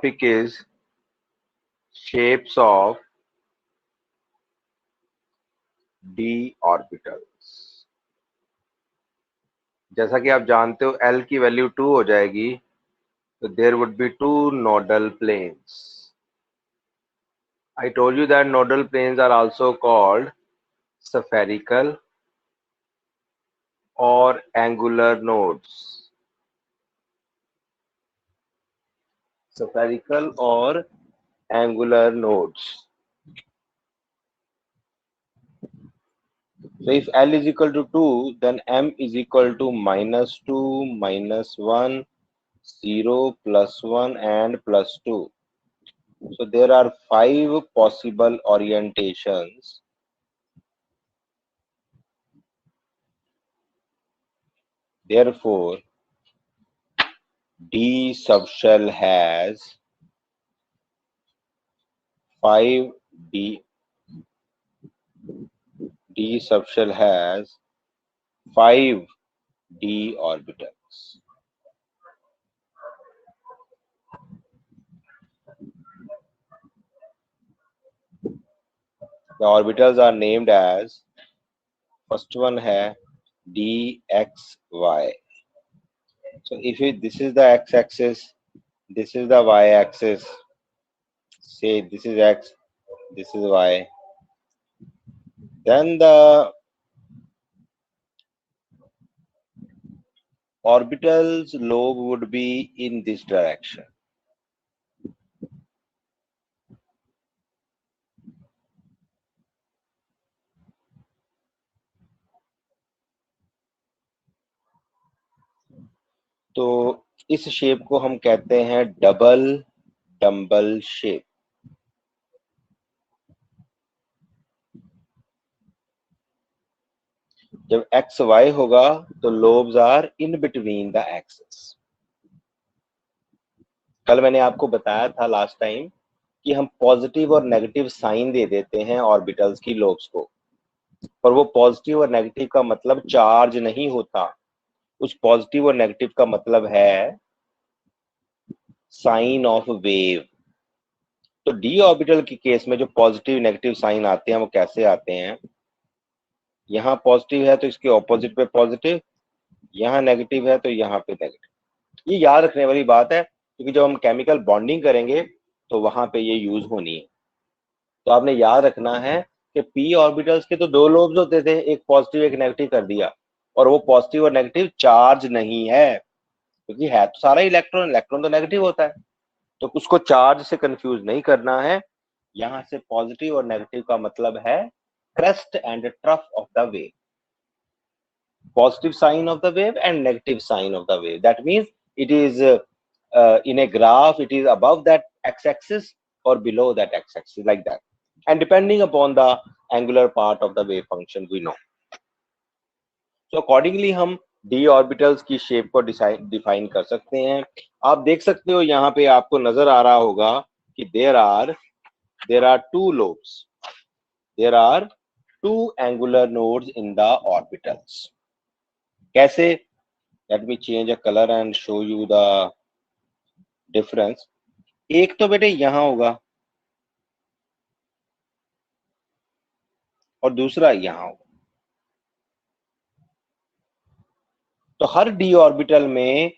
topic is shapes of d orbitals. जैसा कि आप जानते हो L की वैल्यू 2 हो जाएगी, तो there would be two nodal planes. I told you that nodal planes are also called spherical or angular nodes. Spherical or angular nodes. So if L is equal to 2, then M is equal to -2, -1, 0, +1 and +2. So there are 5 possible orientations. Therefore, D subshell has 5 D subshell has 5 d orbitals. The orbitals are named as, first one है dxy. So if this is the x-axis, this is the y-axis, say this is x, this is y, then the orbital's lobe would be in this direction. तो इस shape को हम कहते हैं double dumbbell shape. जब x y होगा तो lobes are in between the axis. कल मैंने आपको बताया था लास्ट टाइम कि हम पॉजिटिव और नेगेटिव साइन दे देते हैं ऑर्बिटल्स की लोब्स को, पर वो पॉजिटिव और नेगेटिव का मतलब चार्ज नहीं होता. उस पॉजिटिव और नेगेटिव का मतलब है साइन ऑफ वेव. तो डी ऑर्बिटल के केस में जो पॉजिटिव नेगेटिव साइन आते हैं वो कैसे आते हैं? यहाँ पॉजिटिव है तो इसके ऑपोजिट पे पॉजिटिव, यहाँ नेगेटिव है तो यहाँ पे नेगेटिव. ये याद रखने वाली बात है क्योंकि जब हम केमिकल बॉन्डिंग करेंगे तो वहां पे ये यूज होनी है. तो आपने याद रखना है कि पी ऑर्बिटल्स के तो 2 लोब्स होते थे, एक पॉजिटिव एक नेगेटिव कर दिया, और वो पॉजिटिव और नेगेटिव चार्ज नहीं है क्योंकि है तो सारा इलेक्ट्रॉन, इलेक्ट्रॉन तो नेगेटिव होता है, तो उसको चार्ज से कंफ्यूज नहीं करना है. यहां से पॉजिटिव और नेगेटिव का मतलब है crest and trough of the wave, positive sign of the wave and negative sign of the wave. That means it is in a graph, it is above that x-axis or below that x-axis, like that, and depending upon the angular part of the wave function we know. So accordingly हम d orbitals की shape को define कर सकते हैं. आप देख सकते हो यहाँ पे आपको नजर आ रहा होगा कि there are 2 lobes, there are 2 angular nodes in the orbitals. कैसे? Let me change a color and show you the difference. एक तो बेटे यहां होगा और दूसरा यहां होगा. तो हर d ऑर्बिटल में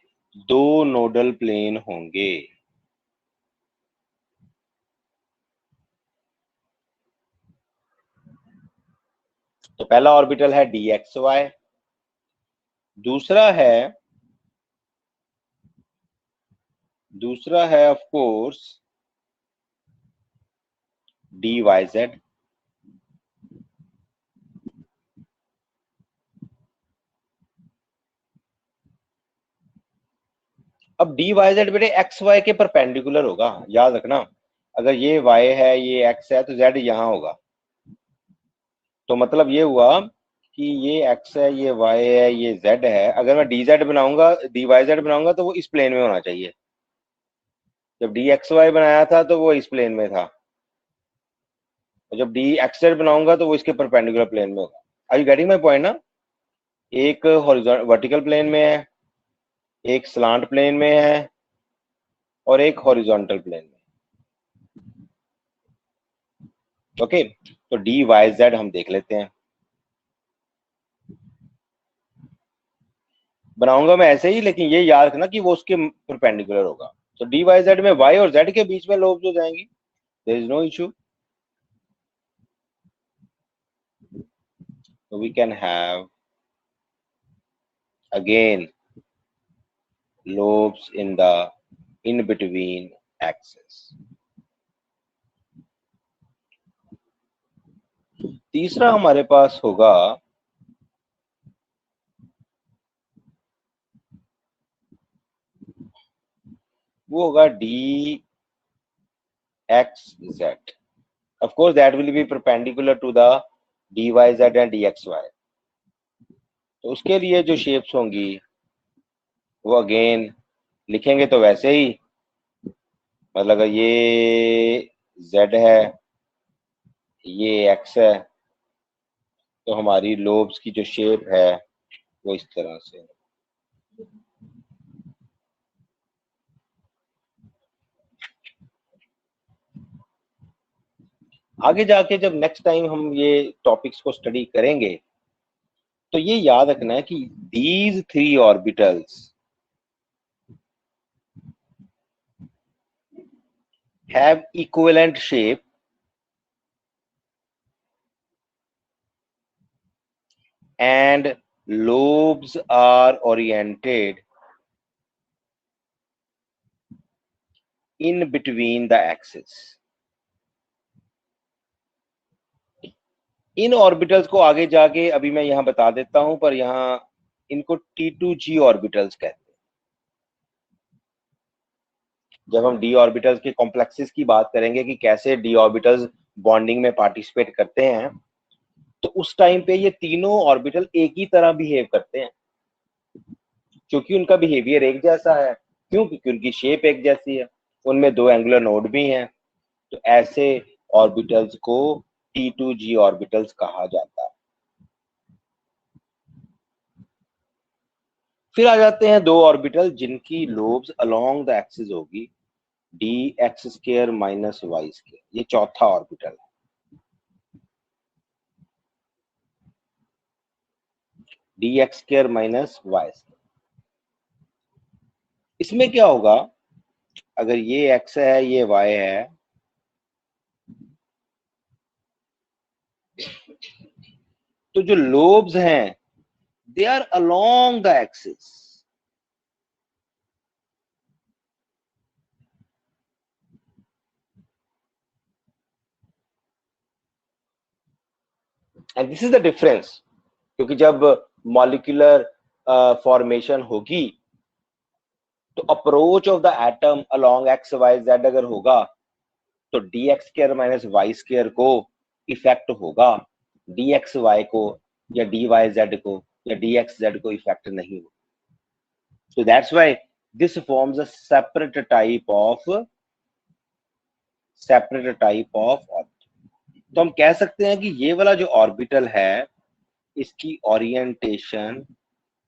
2 नोडल प्लेन होंगे. तो पहला ऑर्बिटल है dxy, दूसरा है ऑफ कोर्स dyz. अब dyz बेटे xy के परपेंडिकुलर होगा, याद रखना. अगर ये y है ये x है तो z यहां होगा. तो मतलब ये हुआ कि ये x है ये y है ये z है. अगर मैं dz बनाऊंगा dyz बनाऊंगा तो वो इस प्लेन में होना चाहिए. जब dxy बनाया था तो वो इस प्लेन में था, और जब dxz बनाऊंगा तो वो इसके परपेंडिकुलर प्लेन में होगा. Are you getting my point ना? एक हॉरिजॉन्टल वर्टिकल प्लेन में है, एक स्लांट प्लेन में है, और एक हॉरिजॉन्टल प्लेन में। ओके, तो डी वाई जेड हम देख लेते हैं। बनाऊंगा मैं ऐसे ही, लेकिन ये याद रखना कि वो उसके परपेंडिकुलर होगा। तो डी वाई जेड में वाई और जेड के बीच में लोब्स हो जाएंगी, there is no issue. So we can have again lobes in the in between axis. तीसरा हमारे पास होगा वो होगा d x Z. Of course that will be perpendicular to the dy z and dxy। तो उसके लिए जो शेप्स होंगी वो अगेन लिखेंगे तो वैसे ही, मतलब अगर ये z है, ये x है, तो हमारी लोब्स की जो शेप है वो इस तरह से। आगे जाके जब नेक्स्ट टाइम हम ये टॉपिक्स को स्टडी करेंगे तो ये याद रखना है कि these three orbitals have equivalent shape and lobes are oriented in between the axis। In orbitals को आगे जाके अभी मैं यहां बता देता हूं, पर यहां इनको T2G ऑर्बिटल्स कहते हैं। जब हम डी ऑर्बिटल्स के कॉम्प्लेक्सेस की बात करेंगे कि कैसे डी ऑर्बिटल्स बॉन्डिंग में पार्टिसिपेट करते हैं, तो उस टाइम पे ये तीनों ऑर्बिटल एक ही तरह बिहेव करते हैं, क्योंकि उनका बिहेवियर एक जैसा है। क्यों? क्योंकि उनकी शेप एक जैसी है, उनमें दो एंगुलर नोड भी हैं। तो ऐसे ऑर्बिटल्स को T2G ऑर्बिटल्स कहा जाता है। फिर आ जाते हैं दो ऑर्बिटल जिनकी लोब्स अलोंग द एक्सिस होगी, d x square minus Y square. ये चौथा ऑर्बिटल है, d x square minus Y square. इसमें क्या होगा, अगर ये x है ये y है, तो जो लोब्स हैं they are along the axis. And this is the difference, क्योंकि जब मॉलिक्यूलर फॉर्मेशन होगी तो approach of the atom along x y z अगर होगा तो D x square minus Y square को इफेक्ट होगा, डी एक्स वाई को या डी वाई जेड को या डी एक्स जेड को इफेक्ट नहीं होगा। So that's why this forms a separate type of orbital। तो हम कह सकते हैं कि ये वाला जो ऑर्बिटल है इसकी orientation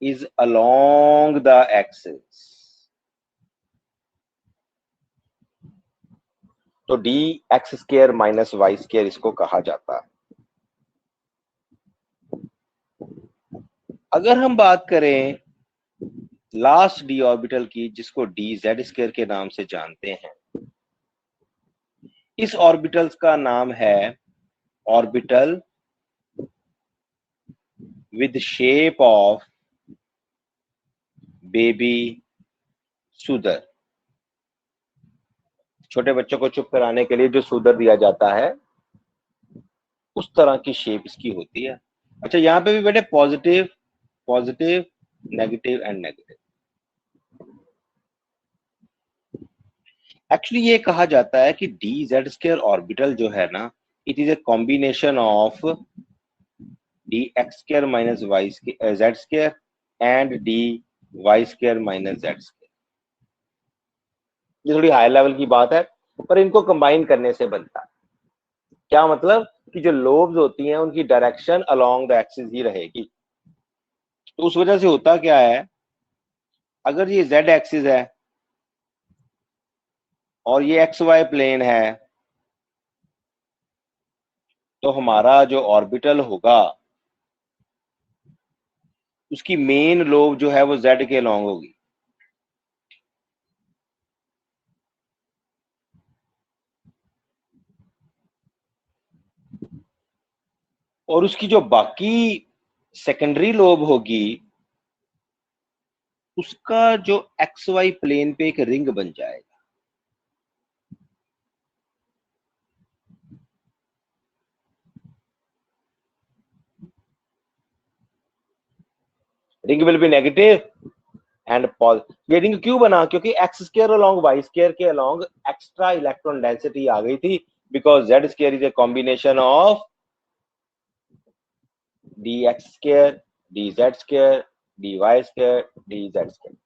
is along the axis. तो D x square minus Y square इसको कहा जाता है। अगर हम बात करें लास्ट डी ऑर्बिटल की, जिसको डी जेड स्क्र के नाम से जानते हैं, इस ऑर्बिटल्स का नाम है orbital with shape of baby soother. छोटे बच्चों को चुप कराने के लिए जो सूदर दिया जाता है उस तरह की शेप इसकी होती है। अच्छा, यहाँ पे भी बेटे positive positive negative and negative. Actually ये कहा जाता है कि डी जेड स्क्र ऑर्बिटल जो है ना, it is a combination of d x square minus y z square and d y square minus z square. ये थोड़ी हाई लेवल की बात है, पर इनको कंबाइन करने से बनता है। क्या मतलब कि जो लोब्स होती हैं उनकी डायरेक्शन अलोंग द एक्सिस ही रहेगी। तो उस वजह से होता क्या है, अगर ये जेड एक्सिस है और ये एक्स वाई प्लेन है, तो हमारा जो ऑर्बिटल होगा उसकी मेन लोब जो है वो जेड के लॉन्ग होगी। और उसकी जो बाकी सेकेंडरी लोब होगी उसका जो एक्स वाई प्लेन पे एक रिंग बन जाएगा। Ring will be negative and positive. ये रिंग क्यों बना? क्योंकि x square along y square के अलोंग एक्स्ट्रा इलेक्ट्रॉन डेंसिटी आ गई थी, because z square is a combination of d x square, d z square, d y square, d z square.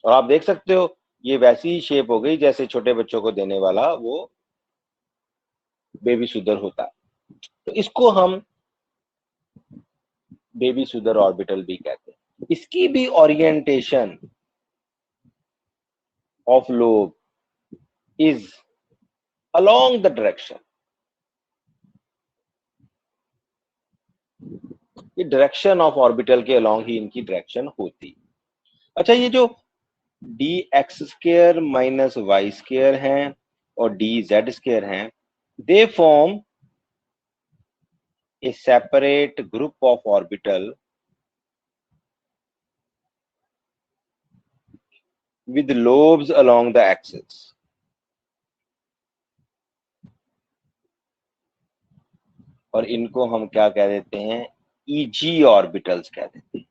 और आप देख सकते हो ये वैसी ही शेप हो गई जैसे छोटे बच्चों को देने वाला वो बेबी सुदर होता है। तो इसको हम बेबी सुदर ऑर्बिटल भी कहते हैं। इसकी भी orientation of lobe is along the direction. ये डायरेक्शन ऑफ ऑर्बिटल के अलोंग ही इनकी डायरेक्शन होती। अच्छा, ये जो d x square minus y square है और डी जेड स्क्वायर है, they form a separate group of orbital with lobes along the axis. और इनको हम क्या कह देते हैं? ईजी ऑर्बिटल्स कह देते हैं।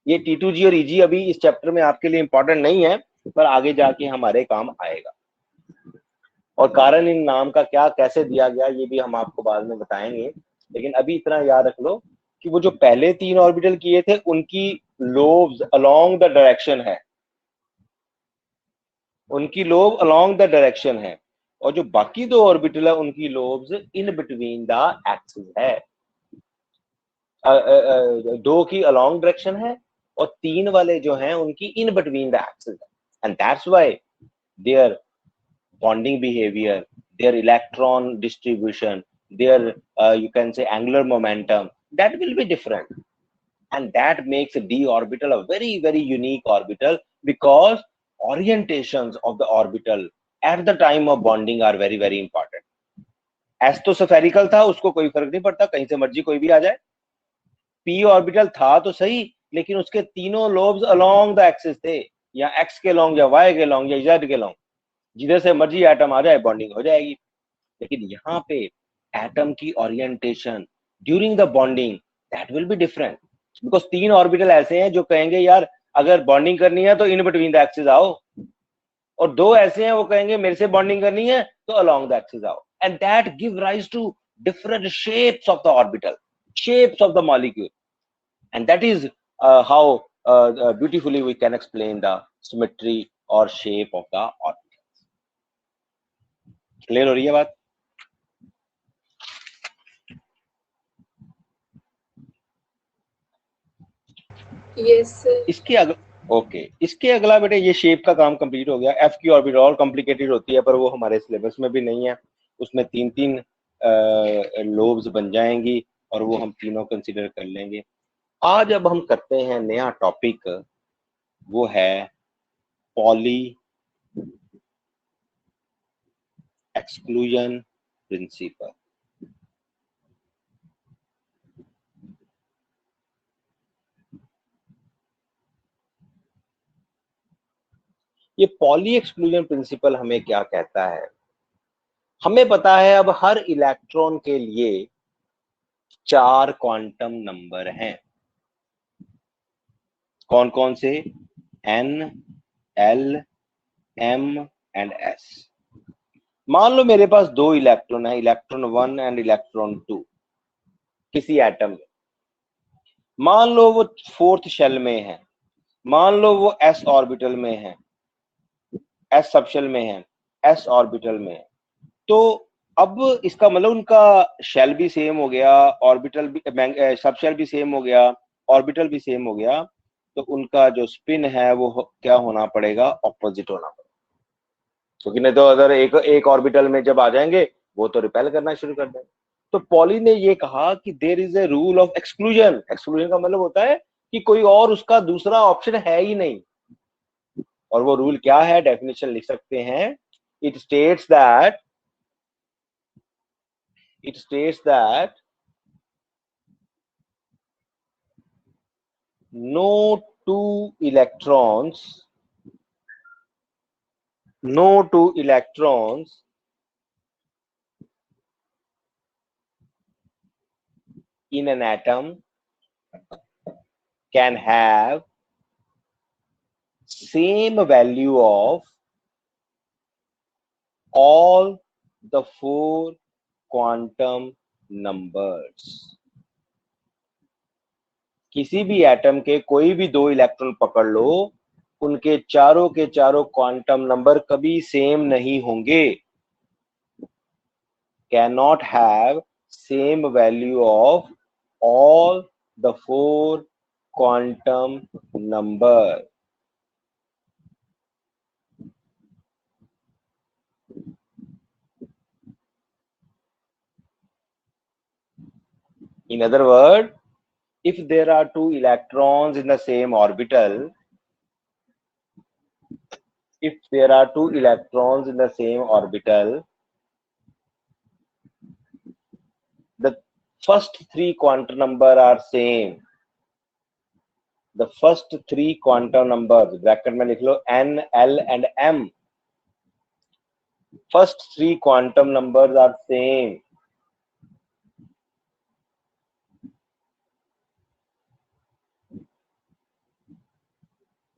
ये T2G और ईजी अभी इस चैप्टर में आपके लिए इंपॉर्टेंट नहीं है, पर आगे जाके हमारे काम आएगा। और कारण इन नाम का क्या कैसे दिया गया ये भी हम आपको बाद में बताएंगे, लेकिन अभी इतना याद रख लो कि वो जो पहले 3 ऑर्बिटल किए थे उनकी लोब्स अलोंग द डायरेक्शन है, उनकी लोब अलोंग द डायरेक्शन है, और जो बाकी 2 ऑर्बिटल है उनकी lobes in between the axis है। 2 की अलोंग डायरेक्शन है और 3 वाले जो हैं उनकी इन बिटवीन द एक्सिस है। And that's why their bonding behavior, their electron distribution, their you can say angular momentum, that will be different, and that makes d orbital a very very unique orbital, because orientations of the orbital at the time of bonding are very very important. s तो spherical था, उसको कोई फर्क नहीं पड़ता, कहीं से मर्जी कोई भी आ जाए। p ऑर्बिटल था तो सही, लेकिन उसके तीनों लोब्स अलोंग द एक्सिस थे, या x के लॉन्ग या y के लॉन्ग या z के लॉन्ग, जिधर से मर्जी एटम आ जाए बॉन्डिंग हो जाएगी। लेकिन यहाँ पे एटम की orientation during the bonding that will be different, because 3 orbital ऐसे हैं जो कहेंगे यार अगर बॉन्डिंग करनी है तो इन बिटवीन द एक्सिस आओ, और 2 ऐसे हैं वो कहेंगे मेरे से बॉन्डिंग करनी है तो अलोंग द एक्सिस आओ, and that give rise to different shapes of the orbital, shapes of the molecule, and that is how beautifully we can explain the symmetry or shape of the orbitals. Clear हो रही है बात? Yes sir. इसके अगला बेटे ये shape का काम कंप्लीट हो गया। एफ की ऑर्बिटल और कॉम्प्लिकेटेड होती है, पर वो हमारे सिलेबस में भी नहीं है, उसमें 3-3 लोब्स बन जाएंगी और वो हम तीनों कंसीडर कर लेंगे। आज अब हम करते हैं नया टॉपिक, वो है पॉली एक्सक्लूजन प्रिंसिपल। ये पॉली एक्सक्लूजन प्रिंसिपल हमें क्या कहता है? हमें पता है अब हर इलेक्ट्रॉन के लिए 4 क्वांटम नंबर हैं। कौन कौन से? N, L, M and S। मान लो मेरे पास 2 इलेक्ट्रॉन है, इलेक्ट्रॉन 1 एंड इलेक्ट्रॉन 2 किसी एटम में। मान लो वो 4th शेल में है, मान लो वो s ऑर्बिटल में है, s सबशेल में है, s ऑर्बिटल में है। तो अब इसका मतलब उनका शेल भी सेम हो गया, ऑर्बिटल भी सबशेल भी सेम हो गया, ऑर्बिटल भी सेम हो गया, तो उनका जो स्पिन है वो क्या होना पड़ेगा? ऑपोजिट होना पड़ेगा। क्योंकि नहीं तो अगर एक ऑर्बिटल में जब आ जाएंगे वो तो रिपेल करना शुरू कर देंगे। तो पॉली ने ये कहा कि there is a rule of exclusion. Exclusion का मतलब होता है कि कोई और उसका दूसरा ऑप्शन है ही नहीं। और वो रूल क्या है, डेफिनेशन लिख सकते हैं। It states that no two electrons in an atom can have same value of all the four quantum numbers। किसी भी एटम के कोई भी दो इलेक्ट्रॉन पकड़ लो, उनके चारों के चारों क्वांटम नंबर कभी सेम नहीं होंगे। cannot have same value of all the four quantum number। In other words, if there are two electrons in the same orbital, the first three quantum number are same। the first three quantum numbers bracket में लिख लो n, l and m। first three quantum numbers are same,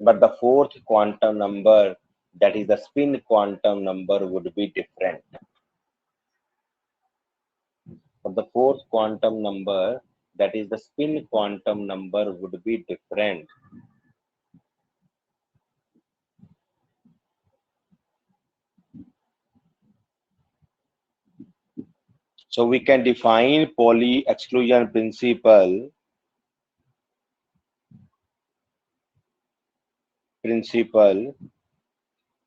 but the fourth quantum number, that is the spin quantum number, would be different। but the fourth quantum number, that is the spin quantum number, would be different। So we can define Pauli exclusion principle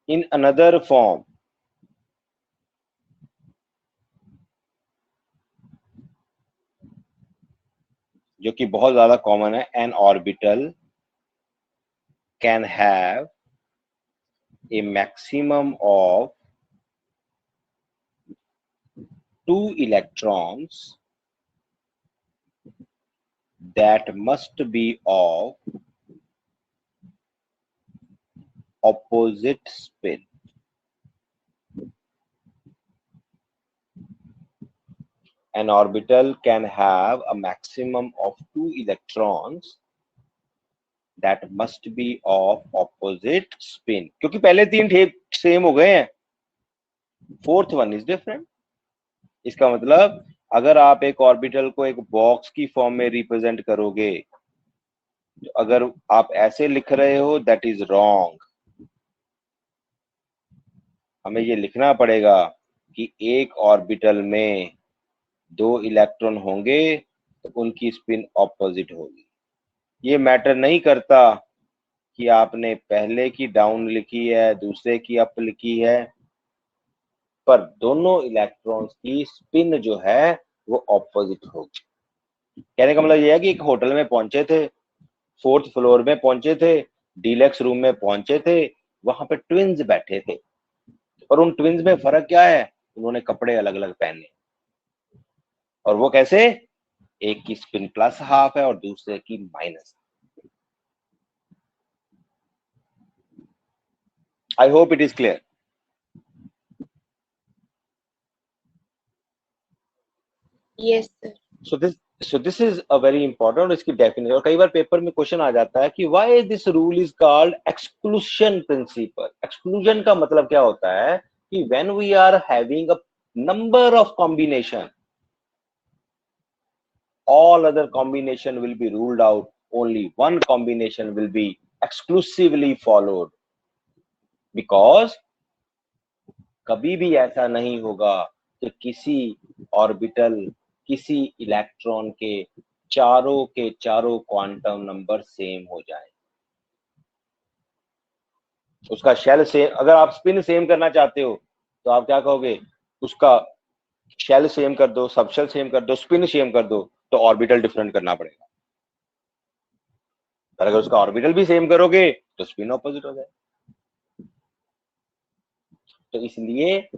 in another form, जो कि बहुत ज्यादा common है। an orbital can have a maximum of two electrons that must be of opposite spin। An orbital can have a maximum of two electrons that must be of opposite spin। क्योंकि पहले तीन ठीक same हो गए हैं, fourth one is different. इसका मतलब अगर आप एक ऑर्बिटल को एक बॉक्स की फॉर्म में रिप्रेजेंट करोगे, तो अगर आप ऐसे लिख रहे हो दैट इज रॉन्ग। हमें ये लिखना पड़ेगा कि एक ऑर्बिटल में दो इलेक्ट्रॉन होंगे तो उनकी स्पिन ऑपोजिट होगी। ये मैटर नहीं करता कि आपने पहले की डाउन लिखी है, दूसरे की अप लिखी है, पर दोनों इलेक्ट्रॉन्स की स्पिन जो है वो ऑपोजिट होगी। कहने का मतलब ये है कि एक होटल में पहुंचे थे, फोर्थ फ्लोर में पहुंचे थे, डीलक्स रूम में पहुंचे थे, वहां पे ट्विन्स बैठे थे, और उन ट्विन्स में फर्क क्या है, उन्होंने कपड़े अलग अलग पहने। और वो कैसे, एक की स्पिन प्लस हाफ है और दूसरे की minus. I hope it is clear. Yes, sir. So this is a very important, इसकी डेफिनेशन। और कई बार पेपर में क्वेश्चन आ जाता है कि why this rule is called exclusion principle. Exclusion का मतलब क्या होता है कि when we are having a number of combination, all other combination will be ruled out, only one combination will be exclusively followed। because कभी भी ऐसा नहीं होगा कि किसी ऑर्बिटल, किसी इलेक्ट्रॉन के चारों क्वांटम नंबर सेम हो जाए। उसका शेल सेम, अगर आप स्पिन सेम करना चाहते हो तो आप क्या कहोगे, उसका शेल सेम कर दो, सबशेल सेम कर दो, स्पिन सेम कर दो, तो ऑर्बिटल डिफरेंट करना पड़ेगा। और अगर उसका ऑर्बिटल भी सेम करोगे तो स्पिन ऑपोजिट हो जाए। तो इसलिए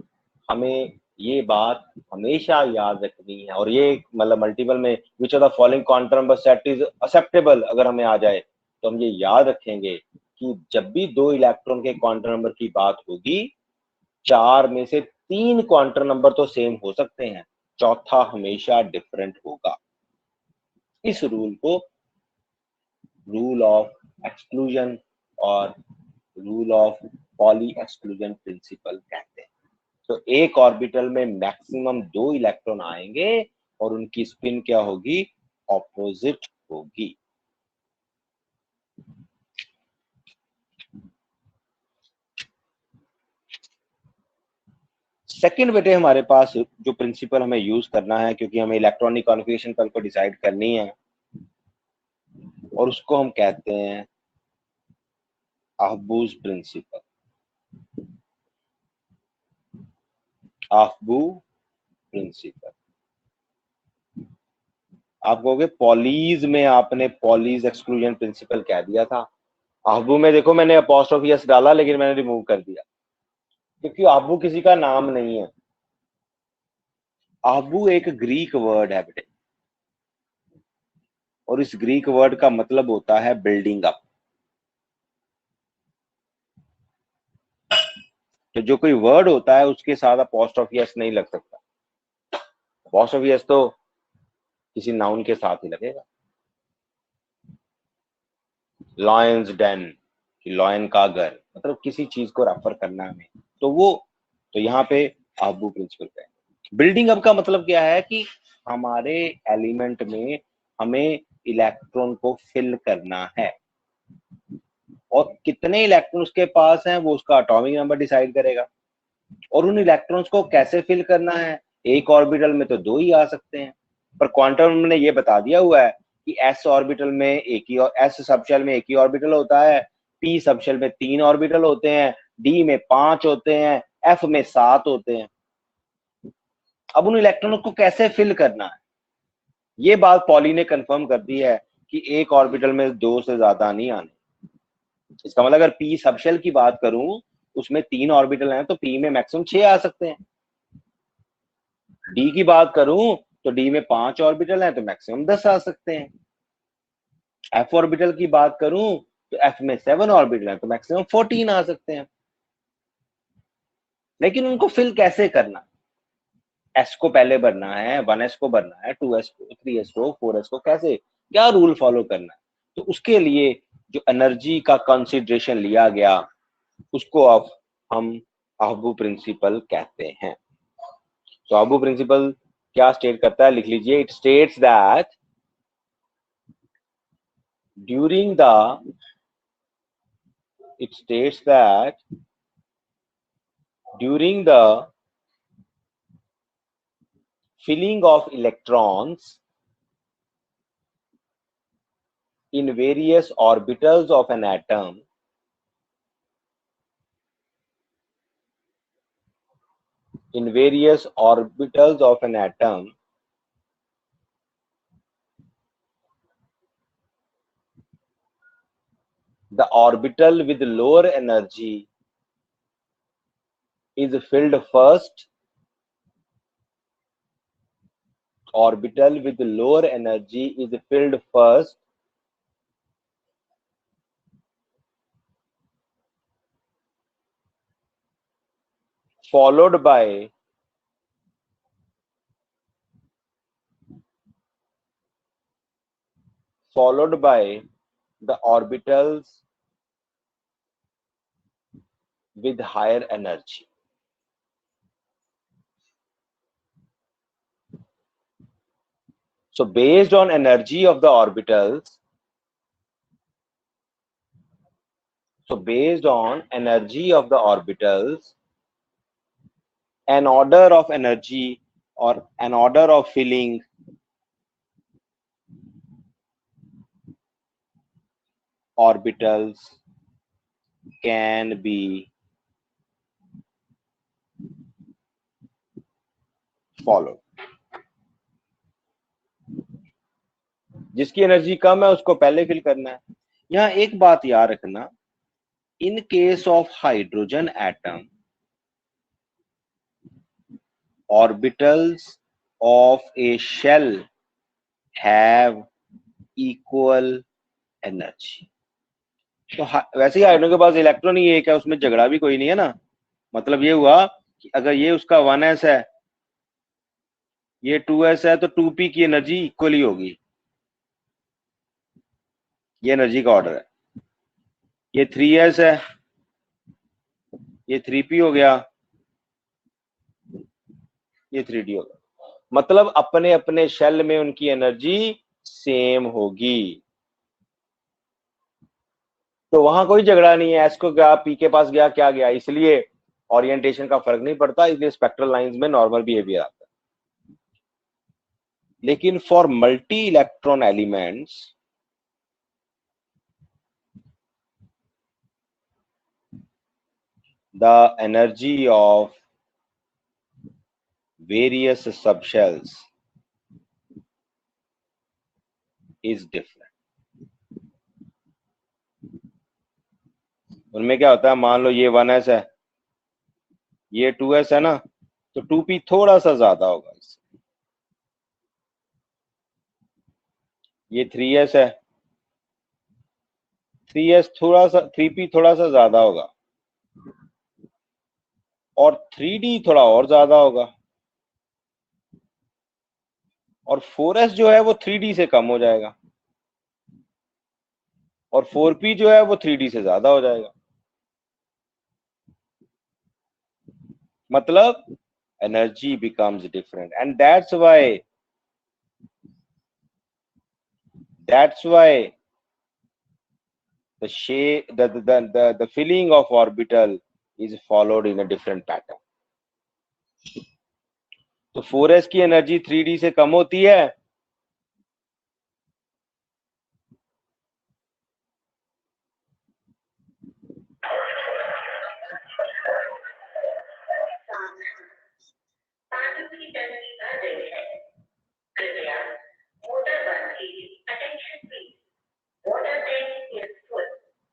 हमें ये बात हमेशा याद रखनी है, और ये मतलब मल्टीपल में which of the following quantum number set is acceptable अगर हमें आ जाए तो हम ये याद रखेंगे कि जब भी दो इलेक्ट्रॉन के क्वांटम नंबर की बात होगी, चार में से तीन क्वांटम नंबर तो सेम हो सकते हैं, चौथा हमेशा डिफरेंट होगा। इस रूल को रूल ऑफ एक्सक्लूजन और rule of poly exclusion principle कहते हैं। तो एक ऑर्बिटल में मैक्सिमम दो इलेक्ट्रॉन आएंगे और उनकी स्पिन क्या होगी, ऑपोजिट होगी। सेकंड बेटे हमारे पास जो प्रिंसिपल हमें यूज करना है, क्योंकि हमें इलेक्ट्रॉनिक कॉन्फ़िगरेशन कल को डिसाइड करनी है, और उसको हम कहते हैं अहबूज प्रिंसिपल। अहबू प्रिंसिपल। आप कहोगे पॉलीज में आपने पॉलीज एक्सक्लूजन प्रिंसिपल कह दिया था, अहबू में देखो मैंने अपॉस्ट्रोफी एस डाला लेकिन मैंने रिमूव कर दिया, क्योंकि अहबू किसी का नाम नहीं है। अहबू एक ग्रीक वर्ड है बेटे, और इस ग्रीक वर्ड का मतलब होता है बिल्डिंग अप। तो जो कोई वर्ड होता है उसके साथ अपॉस्ट्रोफी एस नहीं लग सकता, अपॉस्ट्रोफी एस तो किसी नाउन के साथ ही लगेगा। लॉयंस डेन, लॉयन का घर, मतलब किसी चीज को रेफर करना है हमें, तो वो, तो यहाँ पे अहबू प्रिंसिपल पे बिल्डिंग अप का मतलब क्या है कि हमारे एलिमेंट में हमें इलेक्ट्रॉन को फिल करना है, और कितने इलेक्ट्रॉन उसके पास हैं वो उसका एटॉमिक नंबर डिसाइड करेगा। और उन इलेक्ट्रॉन्स को कैसे फिल करना है, एक ऑर्बिटल में तो दो ही आ सकते हैं, पर क्वांटम ने ये बता दिया हुआ है कि एस ऑर्बिटल में एक ही, और एस सबशेल में एक ही ऑर्बिटल होता है, पी सबशेल में तीन ऑर्बिटल होते हैं, डी में 5 होते हैं, एफ में 7 होते हैं। अब उन इलेक्ट्रॉनों को कैसे फिल करना है, ये बात पॉली ने कंफर्म कर दी है कि एक ऑर्बिटल में दो से ज्यादा नहीं आने। इसका मतलब अगर पी सबशेल की बात करूं, उसमें 3 ऑर्बिटल हैं तो पी में मैक्सिमम 6 आ सकते हैं। डी की बात करूं तो डी में 5 ऑर्बिटल हैं तो मैक्सिमम 10 आ सकते हैं। एफ ऑर्बिटल की बात करूं तो एफ में 7 ऑर्बिटल हैं तो मैक्सिमम 14 आ सकते हैं। लेकिन उनको फिल कैसे करना, एस को पहले भरना है, 1s को भरना है, 2s को, 3s को, 4s को, कैसे, क्या रूल फॉलो करना है, तो उसके लिए जो एनर्जी का कंसिडरेशन लिया गया उसको अब हम अहबू प्रिंसिपल कहते हैं। तो अहबू प्रिंसिपल क्या स्टेट करता है, लिख लीजिए, it states that during the it states that during the filling of electrons in various orbitals of an atom, in various orbitals of an atom, the orbital with lower energy is filled first, orbital with lower energy is filled first, followed by the orbitals with higher energy. So based on energy of the orbitals, an order of energy or an order of filling orbitals can be followed. जिसकी energy कम है उसको पहले fill करना है। यहां एक बात याद रखना, in case of hydrogen atom, orbitals of a shell have equal energy. तो वैसे ही हाइड्रोजन के पास इलेक्ट्रॉन ही एक है, उसमें झगड़ा भी कोई नहीं है ना। मतलब ये हुआ कि अगर ये उसका 1s है, ये 2s है, तो 2p की एनर्जी इक्वल ही होगी। ये एनर्जी का ऑर्डर है। ये 3s है, ये 3p हो गया, ये 3d हो गया। मतलब अपने अपने शेल में उनकी एनर्जी सेम होगी। तो वहां कोई झगड़ा नहीं है, एस को क्या पी के पास गया क्या गया, इसलिए ओरिएंटेशन का फर्क नहीं पड़ता, इसलिए स्पेक्ट्रल लाइंस में नॉर्मल बिहेवियर आता है। लेकिन for multi electron elements, the energy of various subshells is different. उनमें क्या होता है, मान लो ये 1s है, ये 2s है ना, तो 2p थोड़ा सा ज्यादा होगा इससे। ये 3s है, 3s थोड़ा सा, 3p थोड़ा सा ज्यादा होगा, और 3d थोड़ा और ज्यादा होगा, और 4s जो है वो 3d से कम हो जाएगा, और 4p जो है वो 3d से ज्यादा हो जाएगा। मतलब energy becomes different, and that's why the shape, the filling of orbital is followed in a different pattern. तो 4s की एनर्जी 3d से कम होती है,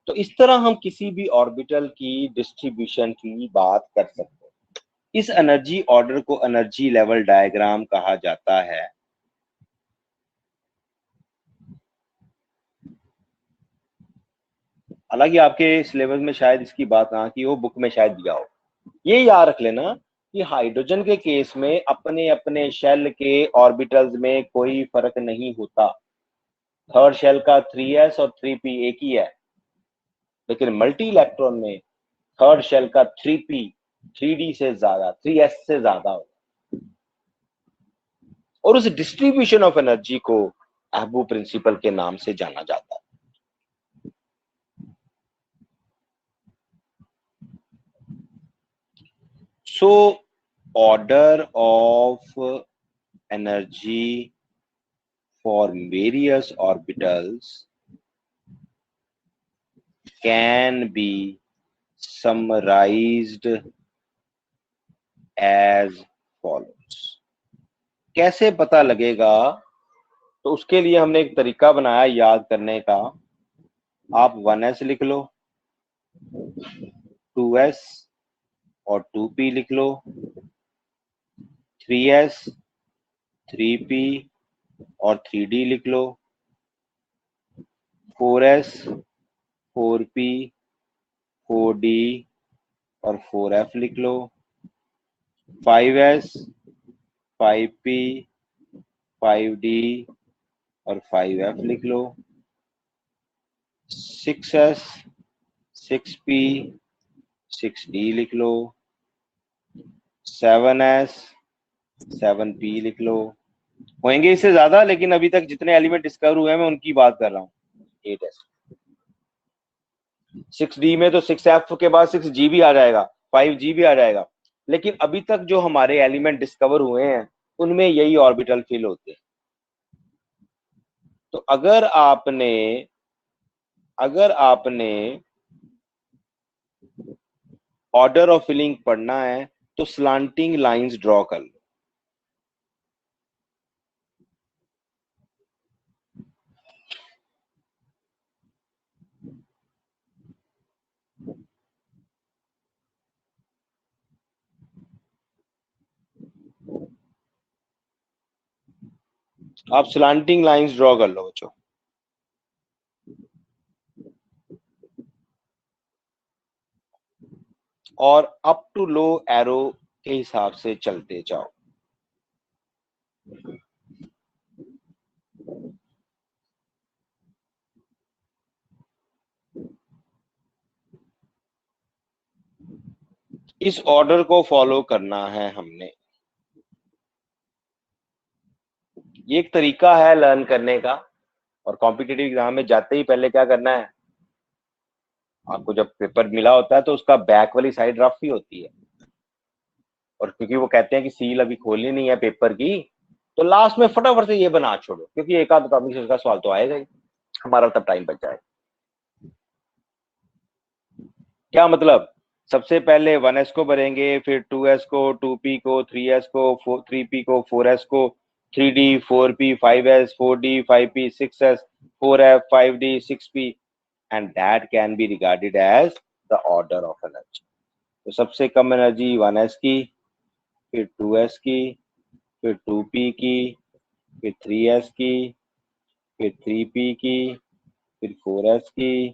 तो इस तरह हम किसी भी ऑर्बिटल की डिस्ट्रीब्यूशन की बात कर सकते हैं। इस एनर्जी ऑर्डर को एनर्जी लेवल डायग्राम कहा जाता है। हालांकि आपके सिलेबस में शायद इसकी बात ना की हो, बुक में शायद दिया हो। ये याद रख लेना कि हाइड्रोजन के केस में अपने अपने शेल के ऑर्बिटल्स में कोई फर्क नहीं होता। थर्ड शेल का 3s और 3p एक ही है, लेकिन मल्टी इलेक्ट्रॉन में थर्ड शेल का 3p 3d से ज्यादा, 3s से ज्यादा होगा। और उस डिस्ट्रीब्यूशन ऑफ एनर्जी को अहबू प्रिंसिपल के नाम से जाना जाता है। So order of energy for various orbitals can be summarized as follows. कैसे पता लगेगा? तो उसके लिए हमने एक तरीका बनाया याद करने का। आप 1s लिख लो, 2s और 2p लिख लो, 3s, 3p और 3d लिख लो, 4s, 4p, 4d और 4f लिख लो, 5s, 5p, 5d और 5f लिख लो, 6s, 6p, 6d लिख लो, 7s, 7p लिख लो। होंगे इससे ज्यादा, लेकिन अभी तक जितने एलिमेंट डिस्कवर हुए हैं मैं उनकी बात कर रहा हूँ। 8s, 6d में तो 6f के बाद 6g भी आ जाएगा, 5g भी आ जाएगा, लेकिन अभी तक जो हमारे एलिमेंट डिस्कवर हुए हैं उनमें यही ऑर्बिटल फिल होते हैं। तो अगर आपने ऑर्डर ऑफ फिलिंग पढ़ना है तो स्लांटिंग लाइंस ड्रॉ कर लो। आप स्लांटिंग लाइंस ड्रॉ कर लो बच्चों, और अप टू लो एरो के हिसाब से चलते जाओ। इस ऑर्डर को फॉलो करना है हमने। ये एक तरीका है लर्न करने का, और कॉम्पिटिटिव एग्जाम में जाते ही पहले क्या करना है, आपको जब पेपर मिला होता है तो उसका बैक वाली साइड रफ ही होती है, और क्योंकि वो कहते हैं कि सील अभी खोलनी नहीं है पेपर की, तो लास्ट में फटाफट से ये बना छोड़ो, क्योंकि एक आध टॉपिक से उसका सवाल तो आएगा ही, हमारा तब टाइम बच जाए। क्या मतलब, सबसे पहले 1s को भरेंगे, फिर 2s को, 2p को, 3s को, 3p को, 4s को, 3d, 4p, 5s, 4d, 5p, 6s, 4f, 5d, 6p, and that can be regarded as the order of energy। तो सबसे कम एनर्जी 1s की, फिर 2s की, फिर 2p की, फिर 3s की, फिर 3p की, फिर 4s की,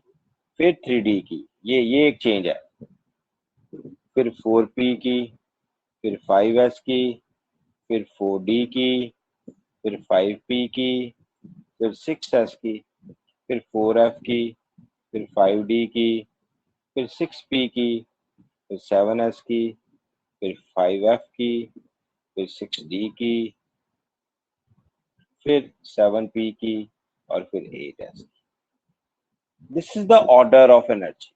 फिर 3d की। ये एक चेंज है। फिर 4p की, फिर 5s की, फिर 4d की, फिर 5p की, फिर 6s की, फिर 4f की, फिर 5d की, फिर 6p की, फिर 7s की, फिर 5f की, फिर 6d की, फिर 7p की, और फिर 8s की। This is the order of energy.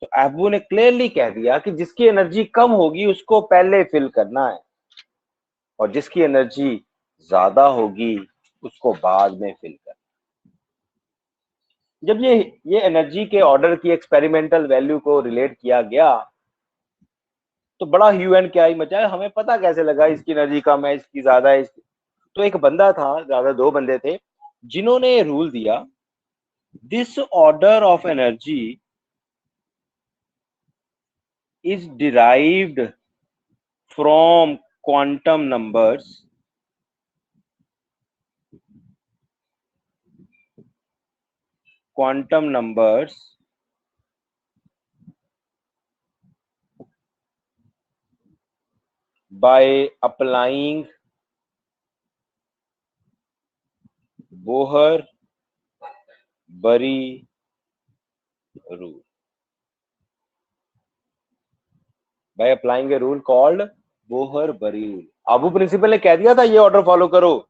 तो एबू ने क्लियरली कह दिया कि जिसकी एनर्जी कम होगी उसको पहले फिल करना है, और जिसकी एनर्जी ज्यादा होगी उसको बाद में फिल करना। जब ये एनर्जी के ऑर्डर की एक्सपेरिमेंटल वैल्यू को रिलेट किया गया तो बड़ा ह्यू एंड क्या ही मचा है। हमें पता कैसे लगा इसकी एनर्जी कम है, इसकी ज्यादा है, इसकी। तो एक बंदा था, ज्यादा दो बंदे थे, जिन्होंने रूल दिया, this order of energy is derived from quantum numbers by applying Bohr-Bury rule, by applying a rule called Bohr-Bury rule। अबू प्रिंसिपल ने कह दिया था ये ऑर्डर फॉलो करो,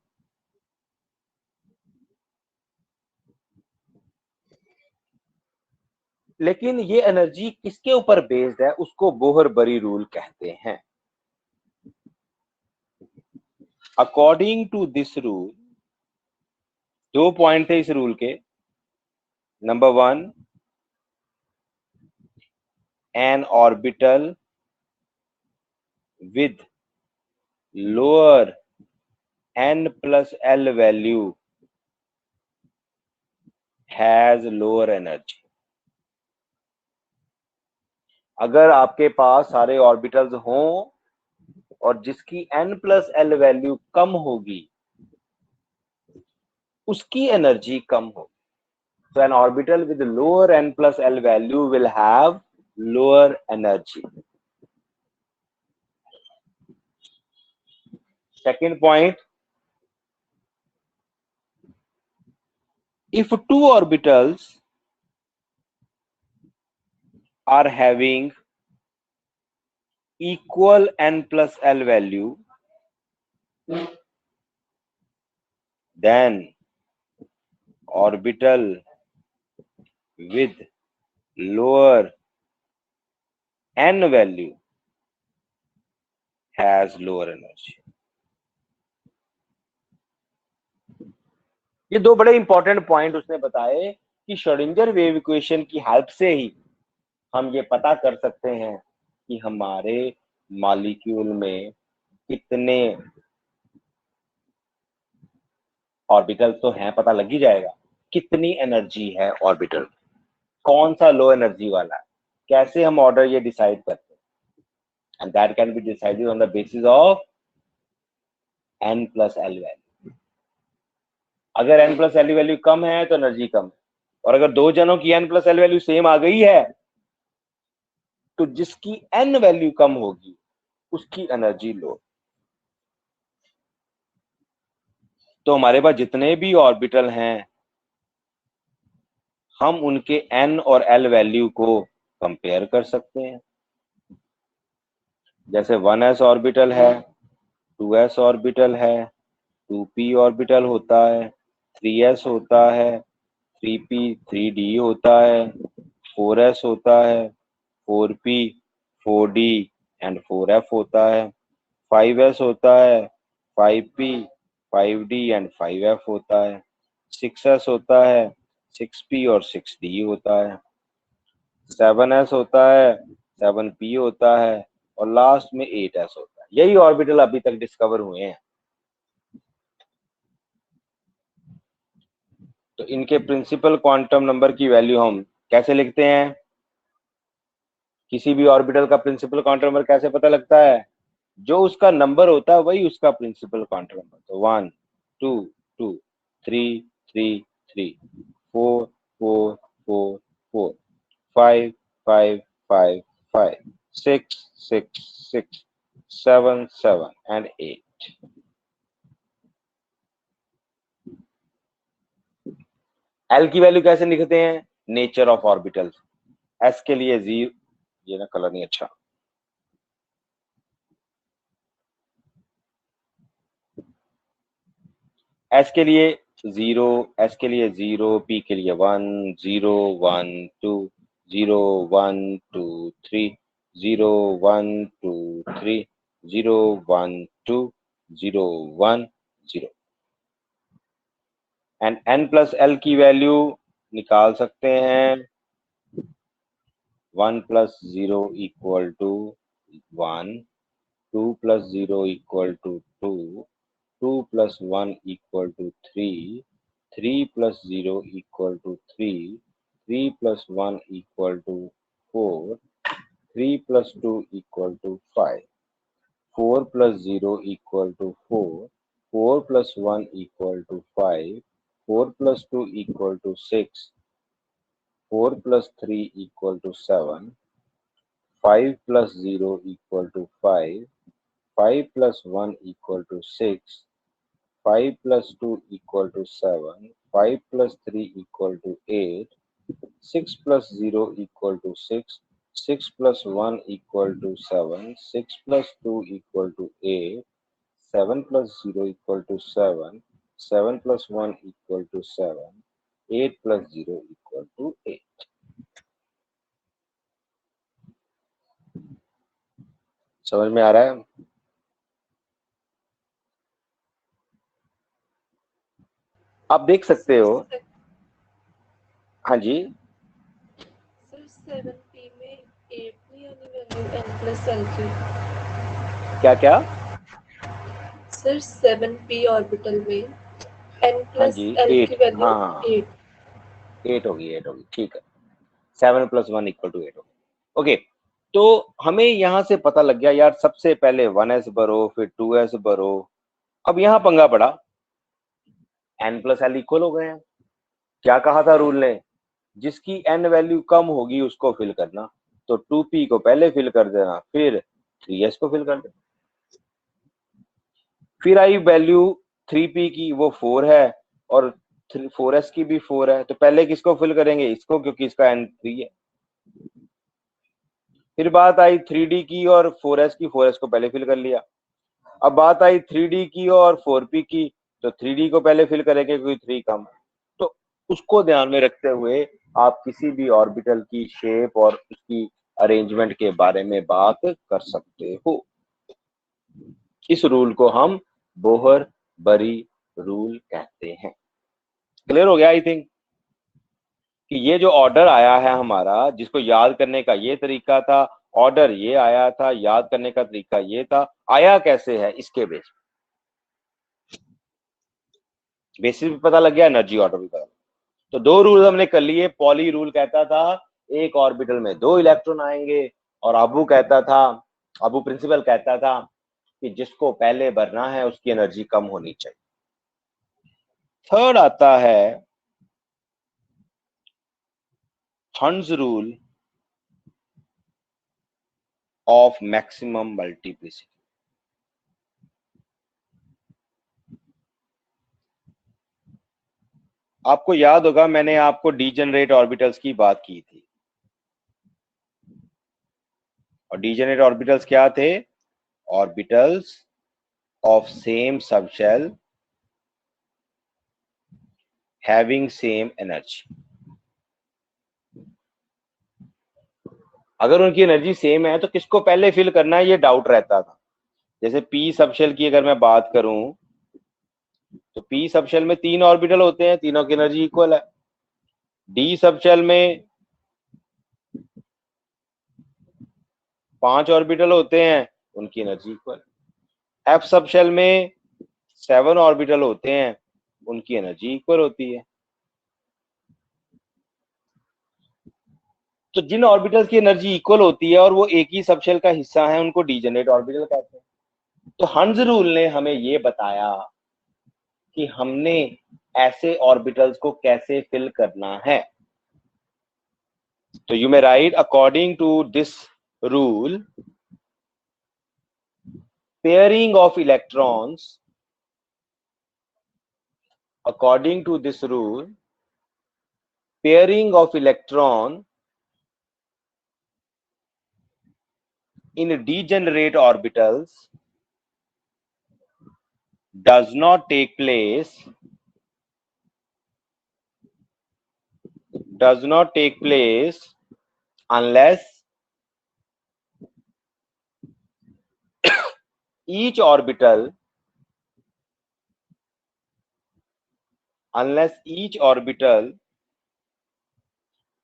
लेकिन ये एनर्जी किसके ऊपर बेस्ड है उसको बोहर-बरी रूल कहते हैं। अकॉर्डिंग टू दिस रूल, दो पॉइंट थे इस रूल के। Number 1, N orbital with lower n+l value has lower energy. अगर आपके पास सारे ऑर्बिटल्स हों और जिसकी n+l वैल्यू कम होगी उसकी एनर्जी कम होगी। So an orbital with lower n+l value will have lower energy. Second point, if two orbitals are having equal n+l value, then orbital with lower n value has lower energy। ये दो बड़े important point उसने बताए कि Schrodinger wave equation की help से ही हम ये पता कर सकते हैं कि हमारे मॉलिक्यूल में कितने ऑर्बिटल तो हैं, पता लग ही जाएगा। कितनी एनर्जी है ऑर्बिटल, कौन सा लो एनर्जी वाला है, कैसे हम ऑर्डर ये डिसाइड करते हैं। And that can be decided on the basis of n plus L value. अगर n प्लस एल वैल्यू कम है तो एनर्जी कम है, और अगर दो जनों की n plus L value same आ गई है तो जिसकी n वैल्यू कम होगी उसकी एनर्जी लो। तो हमारे पास जितने भी ऑर्बिटल हैं हम उनके n और l वैल्यू को कंपेयर कर सकते हैं। जैसे 1s ऑर्बिटल है, 2s ऑर्बिटल है, 2p ऑर्बिटल होता है, 3s होता है, 3p 3d होता है, 4s होता है, 4p 4d एंड 4f होता है, 5s होता है, 5p 5d एंड 5f होता है, 6s होता है, 6p और 6d होता है, 7s होता है, 7p होता है, और लास्ट में 8s होता है। यही ऑर्बिटल अभी तक डिस्कवर हुए हैं। तो इनके प्रिंसिपल क्वांटम नंबर की वैल्यू हम कैसे लिखते हैं? किसी भी ऑर्बिटल का प्रिंसिपल क्वांटम नंबर कैसे पता लगता है? जो उसका नंबर होता है वही उसका प्रिंसिपल क्वांटम नंबर। तो 1 2 2 3 3 3 4 4 4 4 5 5 5 5 6 6 6 7 7 एंड 8। एल की वैल्यू कैसे लिखते हैं? Nature of orbital. एस के लिए 0, ये ना कलर नहीं अच्छा, एस के लिए 0, एस के लिए 0, पी के लिए 1 0 1 2 0 1 2 3 0 1 2 3 0 1 2 0 1 0। एंड n प्लस एल की वैल्यू निकाल सकते हैं। 1 plus 0 equal to 1, 2 plus 0 equal to 2, 2 plus 1 equal to 3, 3 plus 0 equal to 3, 3 plus 1 equal to 4, 3 plus 2 equal to 5, 4 plus 0 equal to 4, 4 plus 1 equal to 5, 4 plus 2 equal to 6, 4 plus 3 equal to 7, 5 plus 0 equal to 5, 5 plus 1 equal to 6, 5 plus 2 equal to 7, 5 plus 3 equal to 8, 6 plus 0 equal to 6, 6 plus 1 equal to 7, 6 plus 2 equal to 8, 7 plus 0 equal to 7, 7 plus 1 equal to 7, 8 plus 0 equal to 8। समझ में आ रहा है? आप देख सकते हो। हाँ जी, sir 7p में 8 नहीं आनी वैल्यू n प्लस l की? क्या क्या? सर 7p ऑर्बिटल में n हाँ प्लस जी, l की 8, वैल्यू हाँ 8। 8 होगी, 8 होगी, ठीक है। 7 प्लस 1 इक्वल टू 8 होगी। ओके, तो हमें यहां से पता लग गया यार, सबसे पहले 1s भरो, फिर 2s भरो। अब यहाँ पंगा पड़ा, n प्लस एल इक्वल हो गए हैं। क्या कहा था रूल ने? जिसकी n वैल्यू कम होगी उसको फिल करना। तो 2p को पहले फिल कर देना, फिर 3s को फिल कर देना। फिर आई वैल्यू 3p की, वो 4 है, और 4s की भी 4 है, तो पहले किसको फिल करेंगे? इसको, क्योंकि इसका n 3 है। फिर बात आई 3d की और 4s की, 4s को पहले फिल कर लिया। अब बात आई 3d की और 4p की, तो 3d को पहले फिल करेंगे क्योंकि 3 कम है। तो उसको ध्यान में रखते हुए आप किसी भी ऑर्बिटल की शेप और उसकी अरेंजमेंट के बारे में बात कर सकते हो। इस रूल को हम बोहर बरी रूल कहते हैं। क्लियर हो गया आई थिंक? कि ये जो ऑर्डर आया है हमारा, जिसको याद करने का ये तरीका था, ऑर्डर ये आया था, याद करने का तरीका ये था, आया कैसे है इसके बेसिस भी पता लग गया, एनर्जी ऑर्डर भी पता लग गया। तो दो रूल हमने कर लिए। पॉली रूल कहता था एक ऑर्बिटल में 2 इलेक्ट्रॉन आएंगे, और अबू प्रिंसिपल कहता था कि जिसको पहले भरना है उसकी एनर्जी कम होनी चाहिए। थर्ड आता है हंस रूल ऑफ मैक्सिमम मल्टीप्लिसिटी। आपको याद होगा मैंने आपको डीजेनरेट ऑर्बिटल्स की बात की थी, और डीजेनरेट ऑर्बिटल्स क्या थे? Orbitals of same subshell having same energy. अगर उनकी एनर्जी सेम है तो किसको पहले फिल करना है ये डाउट रहता था। जैसे पी सबशेल की अगर मैं बात करूं तो पी सबशेल में 3 ऑर्बिटल होते हैं, तीनों की एनर्जी इक्वल है। डी सबशेल में 5 ऑर्बिटल होते हैं, उनकी एनर्जी इक्वल है। एफ सबशेल में 7 ऑर्बिटल होते हैं, उनकी एनर्जी इक्वल होती है। तो जिन ऑर्बिटल्स की एनर्जी इक्वल होती है और वो एक ही सबशेल का हिस्सा है, उनको डीजेनरेट ऑर्बिटल कहते हैं। तो हंस रूल ने हमें ये बताया कि हमने ऐसे ऑर्बिटल्स को कैसे फिल करना है। तो you may write according to this rule, pairing of electrons, according to this rule, pairing of electron in degenerate orbitals does not take place unless each orbital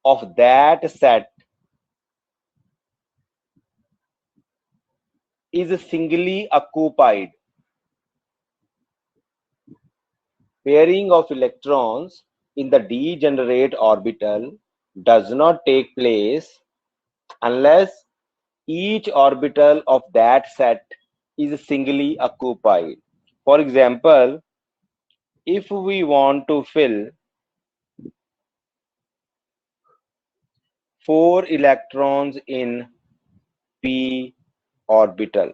of that set is singly occupied. Pairing of electrons in the degenerate orbital does not take place unless each orbital of that set is singly occupied. For example, if we want to fill 4 electrons in p orbital,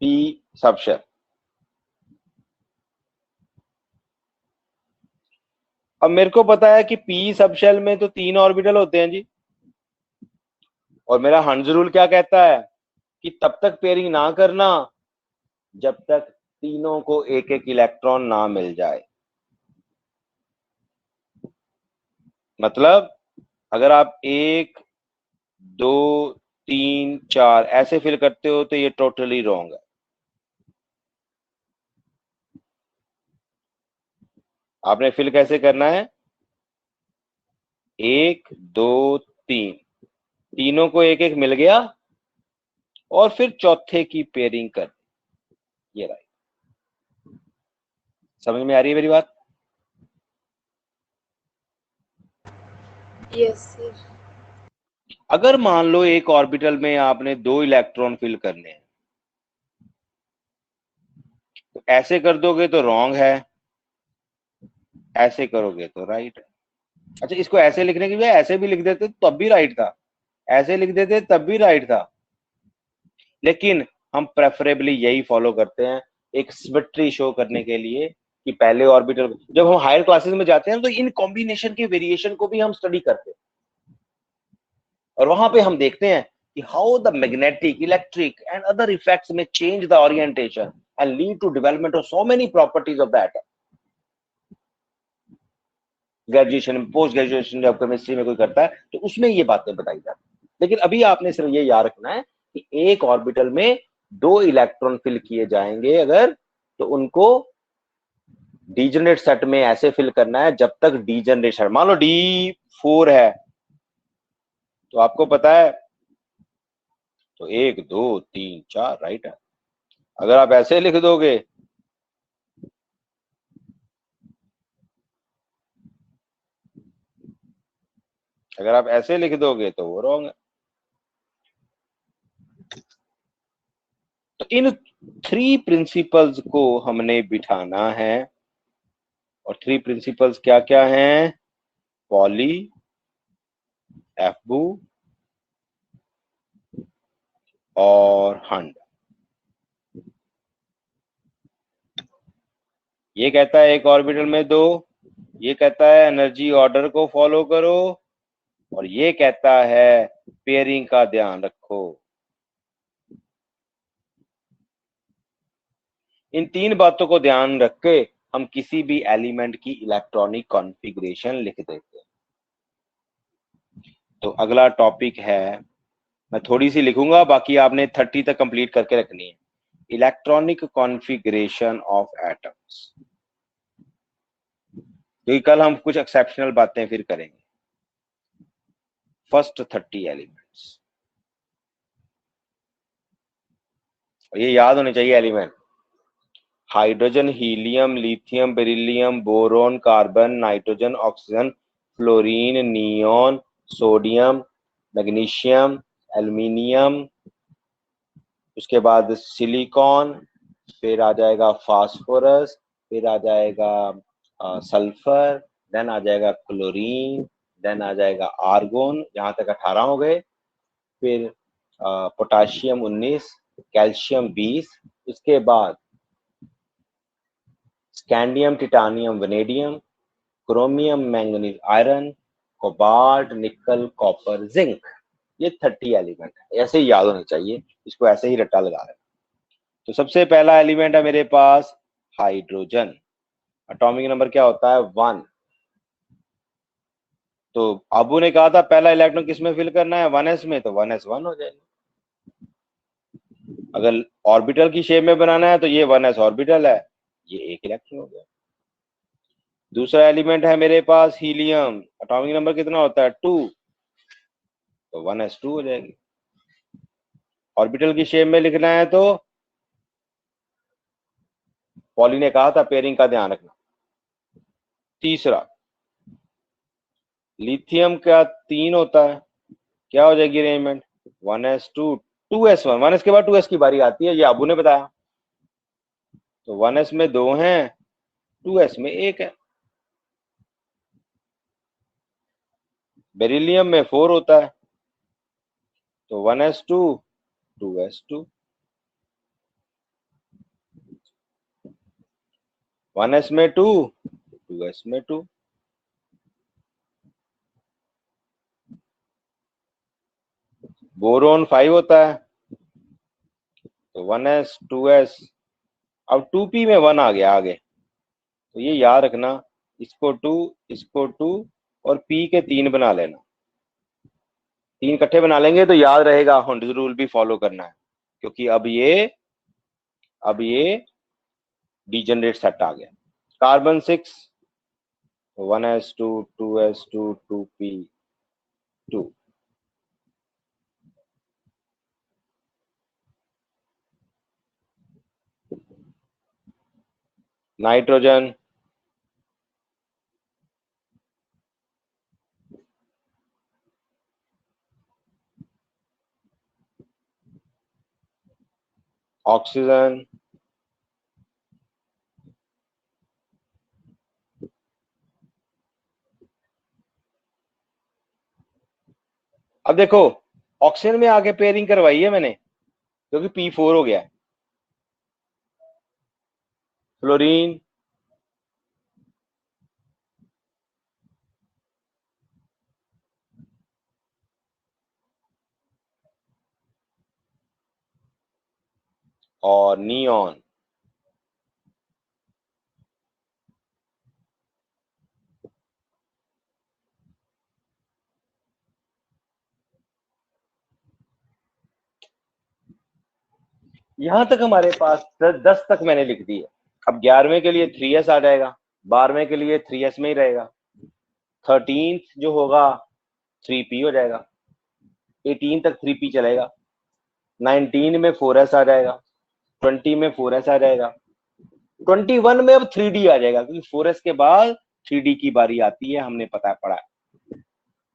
p subshell, अब मेरे को पता है कि p subshell में तो 3 orbital होते हैं जी, और मेरा हंस रूल क्या कहता है कि तब तक पेयरिंग ना करना जब तक तीनों को एक एक इलेक्ट्रॉन ना मिल जाए। मतलब अगर आप 1 2 3 4 ऐसे फिल करते हो तो ये टोटली रॉन्ग है। आपने फिल कैसे करना है? 1 2 3, तीनों को एक एक मिल गया और फिर चौथे की पेयरिंग कर, ये राइट। समझ में आ रही है मेरी बात? Yes sir. अगर मान लो एक ऑर्बिटल में आपने 2 इलेक्ट्रॉन फिल करने हैं, तो ऐसे कर दोगे तो रॉन्ग है, ऐसे करोगे तो राइट है। अच्छा, इसको ऐसे लिखने की बजाय ऐसे भी लिख देते तब भी राइट था, ऐसे लिख देते तब भी राइट था, लेकिन हम प्रेफरेबली यही फॉलो करते हैं एक सिमेट्री शो करने के लिए कि पहले ऑर्बिटल, जब हम हायर क्लासेस में जाते हैं तो इन कॉम्बिनेशन के वेरिएशन को भी हम स्टडी करते हैं, और वहां पे हम देखते हैं कि how the magnetic, electric and other effects में change the orientation and lead to development of so many properties of that. Graduation में, पोस्ट ग्रेजुएशन जब केमिस्ट्री में कोई करता है तो उसमें ये बातें बताई जाती है। लेकिन अभी आपने सिर्फ ये याद रखना है कि एक ऑर्बिटल में 2 इलेक्ट्रॉन फिल किए जाएंगे अगर, तो उनको डीजनरेट सेट में ऐसे फिल करना है जब तक डीजनरेट सेट, मान लो D4 है तो आपको पता है तो 1 2 3 4 राइट है। अगर आप ऐसे लिख दोगे तो वो रॉन्ग है। तो इन 3 प्रिंसिपल्स को हमने बिठाना है, और 3 प्रिंसिपल्स क्या क्या हैं? पॉली, एफबू और हंड। ये कहता है एक ऑर्बिटल में दो, ये कहता है एनर्जी ऑर्डर को फॉलो करो, और ये कहता है पेयरिंग का ध्यान रखो। इन 3 बातों को ध्यान रख के हम किसी भी एलिमेंट की इलेक्ट्रॉनिक कॉन्फ़िगरेशन लिख देते हैं। तो अगला टॉपिक है, मैं थोड़ी सी लिखूंगा, बाकी आपने 30 तक कंप्लीट करके रखनी है। इलेक्ट्रॉनिक कॉन्फ़िगरेशन ऑफ एटम्स, क्योंकि कल हम कुछ एक्सेप्शनल बातें फिर करेंगे। फर्स्ट 30 एलिमेंट्स, ये याद होने चाहिए element. Hydrogen, helium, lithium, beryllium, boron, carbon, nitrogen, oxygen, fluorine, neon, sodium, magnesium, aluminium, उसके बाद सिलिकॉन, फिर आ जाएगा फास्फोरस, फिर आ जाएगा सल्फर, देन आ जाएगा क्लोरीन, देन आ जाएगा आर्गोन, यहाँ तक 18 हो गए। फिर पोटाशियम 19, कैल्शियम 20, उसके बाद scandium, titanium, vanadium, chromium, manganese, iron, cobalt, निकल, कॉपर, जिंक। ये 30 एलिमेंट है, ऐसे ही याद होने चाहिए, इसको ऐसे ही रट्टा लगा रहे हैं। तो सबसे पहला एलिमेंट है मेरे पास हाइड्रोजन। एटॉमिक नंबर क्या होता है? 1। तो अबू ने कहा था पहला इलेक्ट्रॉन किस में फिल करना है? 1s में, तो 1s 1 हो जाएगा। अगर ऑर्बिटल की शेप में बनाना है तो ये 1s ऑर्बिटल है, ये 1 इलेक्ट्रॉन हो गया। दूसरा एलिमेंट है मेरे पास हीलियम। एटॉमिक नंबर कितना होता है? 2, तो 1s2 हो जाएगी। ऑर्बिटल की शेप में लिखना है तो पॉली ने कहा था पेयरिंग का ध्यान रखना। तीसरा लिथियम का 3 होता है, क्या हो जाएगी अरेंजमेंट? 1s2 2s1, 1s के बाद 2s की बारी आती है, ये अबू ने बताया। तो 1s में 2 हैं, 2s में 1 है। बेरिलियम में 4 होता है, तो 1s2 2s2, 1s में 2 2s में 2। बोरोन 5 होता है, तो 1s 2s, अब 2p में 1 आ गया आगे, तो ये याद रखना, इसको 2, इसको 2 और p के 3 बना लेना। 3 इकट्ठे बना लेंगे तो याद रहेगा, हंड्स रूल भी फॉलो करना है, क्योंकि अब ये डीजनरेट सेट आ गया। Carbon 6, 1s2 2s2 2p2। Nitrogen, oxygen, अब देखो ऑक्सीजन में आगे पेयरिंग करवाई है मैंने क्योंकि P4 हो गया। फ्लोरीन, और नियॉन। यहां तक हमारे पास 10 तक मैंने लिख दी है। अब 11वें के लिए 3s आ जाएगा, 12वें के लिए 3s में ही रहेगा, 13th जो होगा 3p हो जाएगा, 18 तक 3p चलेगा, 19 में 4s आ जाएगा, 20 में 4s आ जाएगा, 21 में अब 3d आ जाएगा, क्योंकि 4s के बाद 3d की बारी आती है, हमने पता पड़ा है।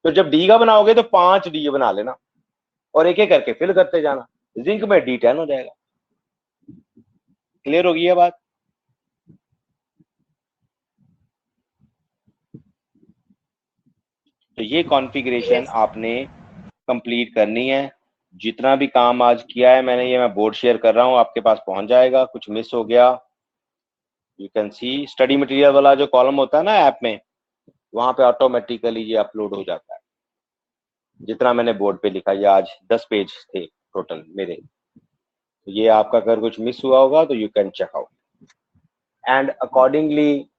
तो जब d का बनाओगे तो 5d बना लेना और एक एक करके फिल करते जाना, जिंक में D10 हो जाएगा। क्लियर होगी ये बात? तो ये कॉन्फ़िगरेशन Yes. आपने कंप्लीट करनी है। जितना भी काम आज किया है मैंने, ये मैं बोर्ड शेयर कर रहा हूँ, आपके पास पहुंच जाएगा। कुछ मिस हो गया, you can see study material वाला जो कॉलम होता है ना ऐप में, वहां पे ऑटोमेटिकली ये अपलोड हो जाता है। जितना मैंने बोर्ड पे लिखा, ये आज 10 पेज थे टोटल मेरे। तो ये आपका अगर कुछ मिस हुआ होगा तो you can check out, and accordingly